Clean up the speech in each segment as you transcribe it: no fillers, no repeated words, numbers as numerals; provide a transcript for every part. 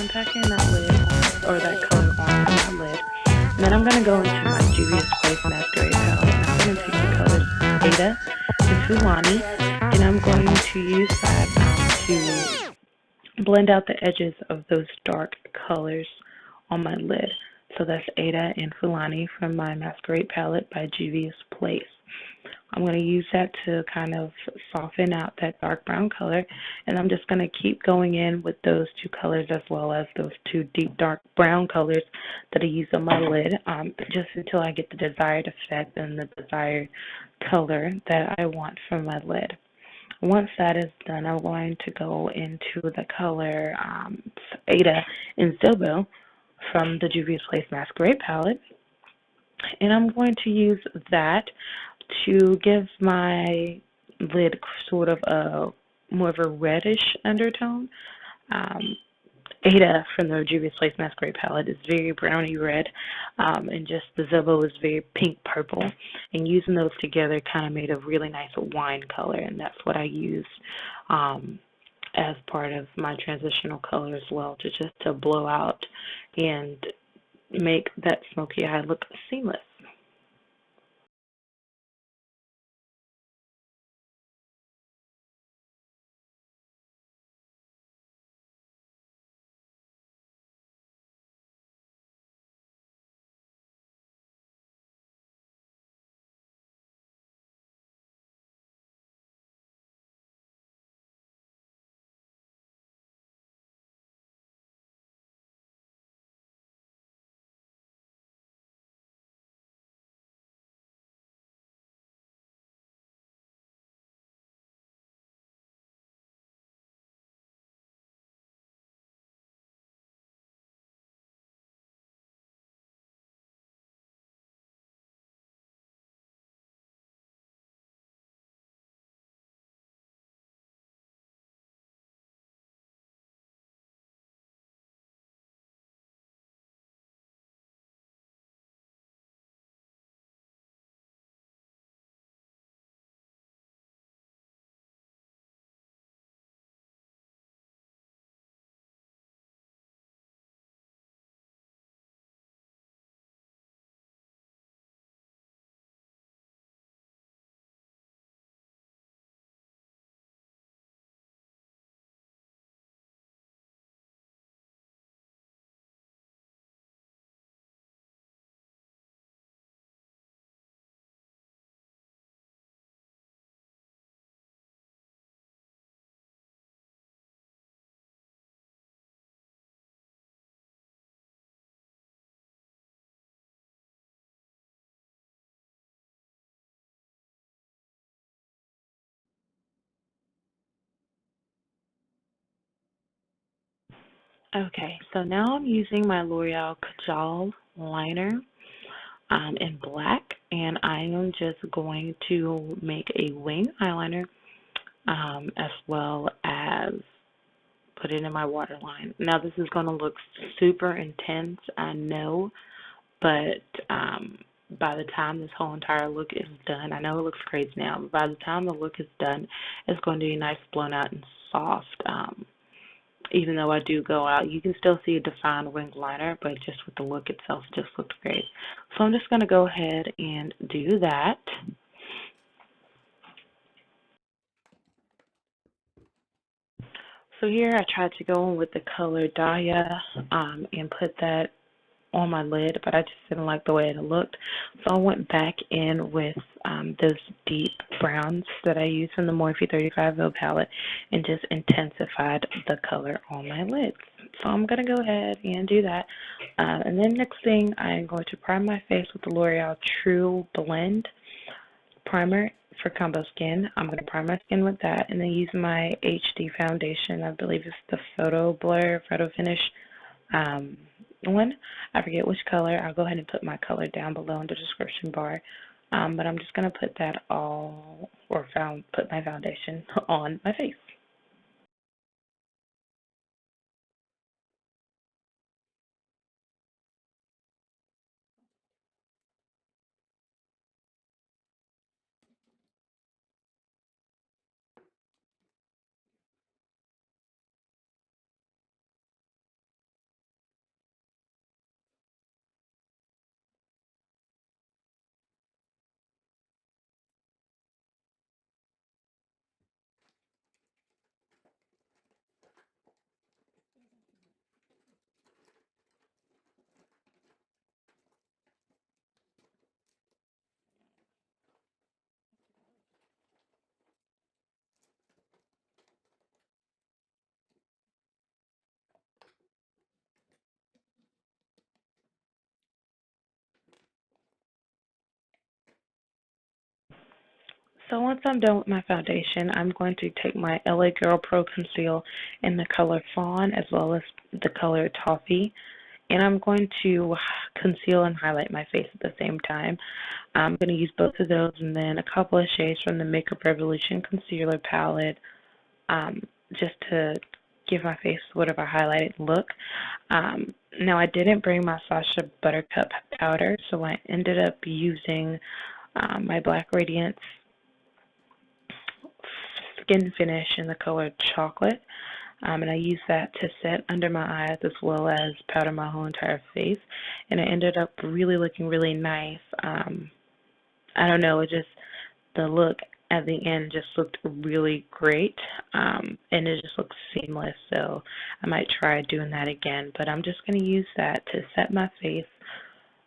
I'm packing that lid on, or that color onto my lid. And then I'm going to go into my Juvia's Place Masquerade palette. And I'm going to take the colors Ada and Fulani. And I'm going to use that to blend out the edges of those dark colors on my lid. So that's Ada and Fulani from my Masquerade palette by Juvia's Place. I'm going to use that to kind of soften out that dark brown color, and I'm just going to keep going in with those two colors as well as those two deep dark brown colors that I use on my lid, just until I get the desired effect and the desired color that I want from my lid. Once that is done, I'm going to go into the color Ada and Zobo from the Juvia's Place Masquerade palette, and I'm going to use that to give my lid sort of a more of a reddish undertone. Ada from the Juvia's Place Masquerade palette is very browny red, and just the Zobo is very pink purple. And using those together kind of made a really nice wine color, and that's what I used as part of my transitional color as well, to blow out and make that smoky eye look seamless. Okay, so now I'm using my L'Oreal Kajal liner in black, and I am just going to make a wing eyeliner as well as put it in my waterline. Now this is going to look super intense, I know, but by the time this whole entire look is done, I know it looks crazy now, but by the time the look is done, it's going to be nice, blown out, and soft. Even though I do go out, you can still see a defined wing liner, but just with the look itself, it just looks great. So I'm just going to go ahead and do that. So here I tried to go in with the color Daya and put that on my lid, but I just didn't like the way it looked. So I went back in with those deep browns that I used from the Morphe 35 palette and just intensified the color on my lids. So I'm going to go ahead and do that. And then next thing, I'm going to prime my face with the L'Oreal True Blend primer for combo skin. I'm going to prime my skin with that and then use my HD foundation. I believe it's the Photo Blur, Photo Finish one. I forget which color. I'll go ahead and put my color down below in the description bar. But I'm just going to put that all, or put my foundation on my face. So once I'm done with my foundation, I'm going to take my LA Girl Pro Conceal in the color Fawn as well as the color Toffee, and I'm going to conceal and highlight my face at the same time. I'm going to use both of those and then a couple of shades from the Makeup Revolution Concealer Palette just to give my face sort of a highlighted look. Now I didn't bring my Sacha Buttercup powder, so I ended up using my Black Radiance Skin Finish in the color Chocolate. And I used that to set under my eyes as well as powder my whole entire face. And it ended up really looking really nice. I don't know, it just, the look at the end just looked really great. And it just looks seamless. So I might try doing that again. But I'm just going to use that to set my face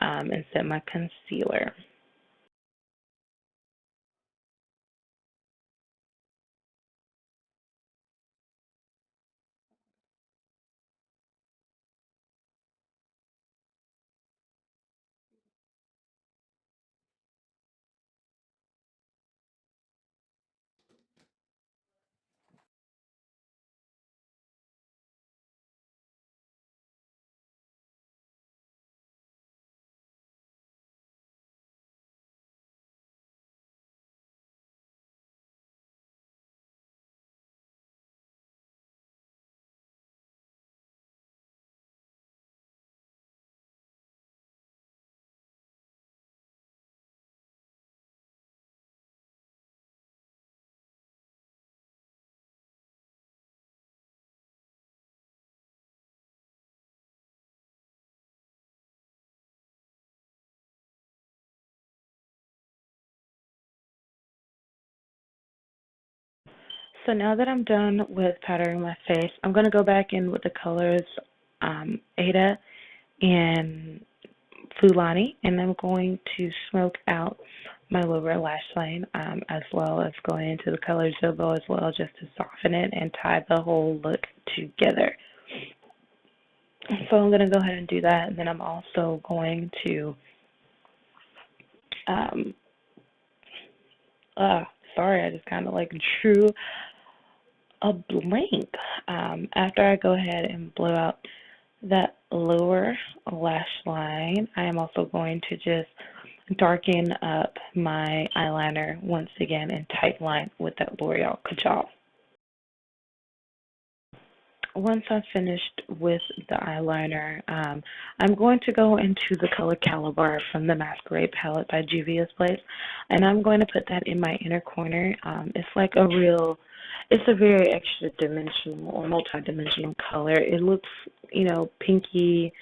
and set my concealer. So now that I'm done with powdering my face, I'm going to go back in with the colors Ada and Fulani, and I'm going to smoke out my lower lash line as well as going into the color Zobo as well just to soften it and tie the whole look together. So I'm going to go ahead and do that, and then I'm also going to, um, sorry, I just kind of like drew a blank. After I go ahead and blow out that lower lash line, I am also going to just darken up my eyeliner once again in tight line with that L'Oreal Kajal. Once I've finished with the eyeliner, I'm going to go into the color Calabar from the Masquerade palette by Juvia's Place, and I'm going to put that in my inner corner. It's a very extra dimensional or multi-dimensional color. It looks, pinky,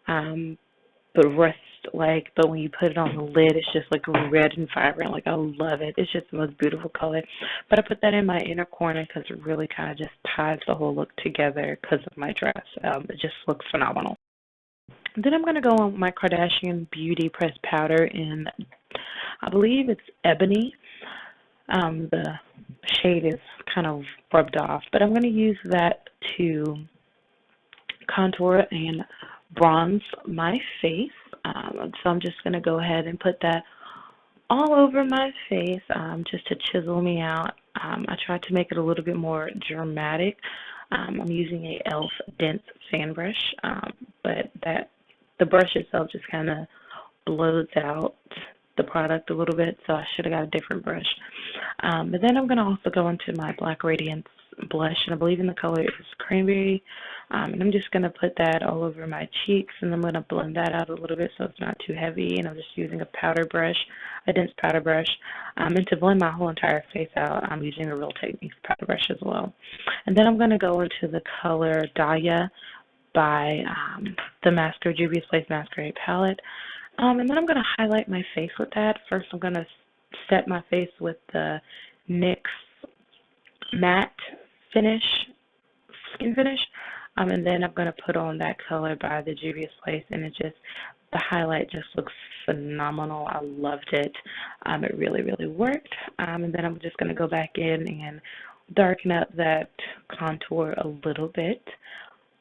but rust-like, but when you put it on the lid, it's just like red and vibrant. Like, I love it. It's just the most beautiful color. But I put that in my inner corner because it really kind of just ties the whole look together because of my dress. It just looks phenomenal. Then I'm going to go on my Kardashian Beauty Pressed Powder in, I believe it's Ebony. The shade is kind of rubbed off, but I'm going to use that to contour and bronze my face. So I'm just going to go ahead and put that all over my face just to chisel me out. I tried to make it a little bit more dramatic. I'm using a e.l.f. dense fan brush, but the brush itself just kind of blows out the product a little bit, so I should have got a different brush. But then I'm going to also go into my Black Radiance blush, and I believe in the color is Cranberry. And I'm just going to put that all over my cheeks, and I'm going to blend that out a little bit so it's not too heavy. And I'm just using a powder brush, a dense powder brush. And to blend my whole entire face out, I'm using a Real Techniques powder brush as well. And then I'm going to go into the color Dahlia by the Juvia's Place Masquerade palette. And then I'm going to highlight my face with that. First, I'm going to set my face with the NYX matte skin finish. And then I'm going to put on that color by the Juvia's Place, and the highlight just looks phenomenal. I loved it. It really, really worked. And then I'm just going to go back in and darken up that contour a little bit.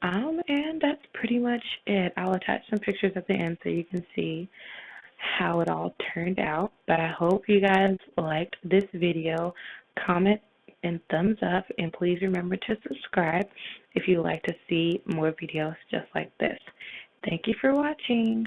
And that's pretty much it. I'll attach some pictures at the end so you can see how it all turned out. But I hope you guys liked this video. Comment and thumbs up, and please remember to subscribe if you'd like to see more videos just like this. Thank you for watching.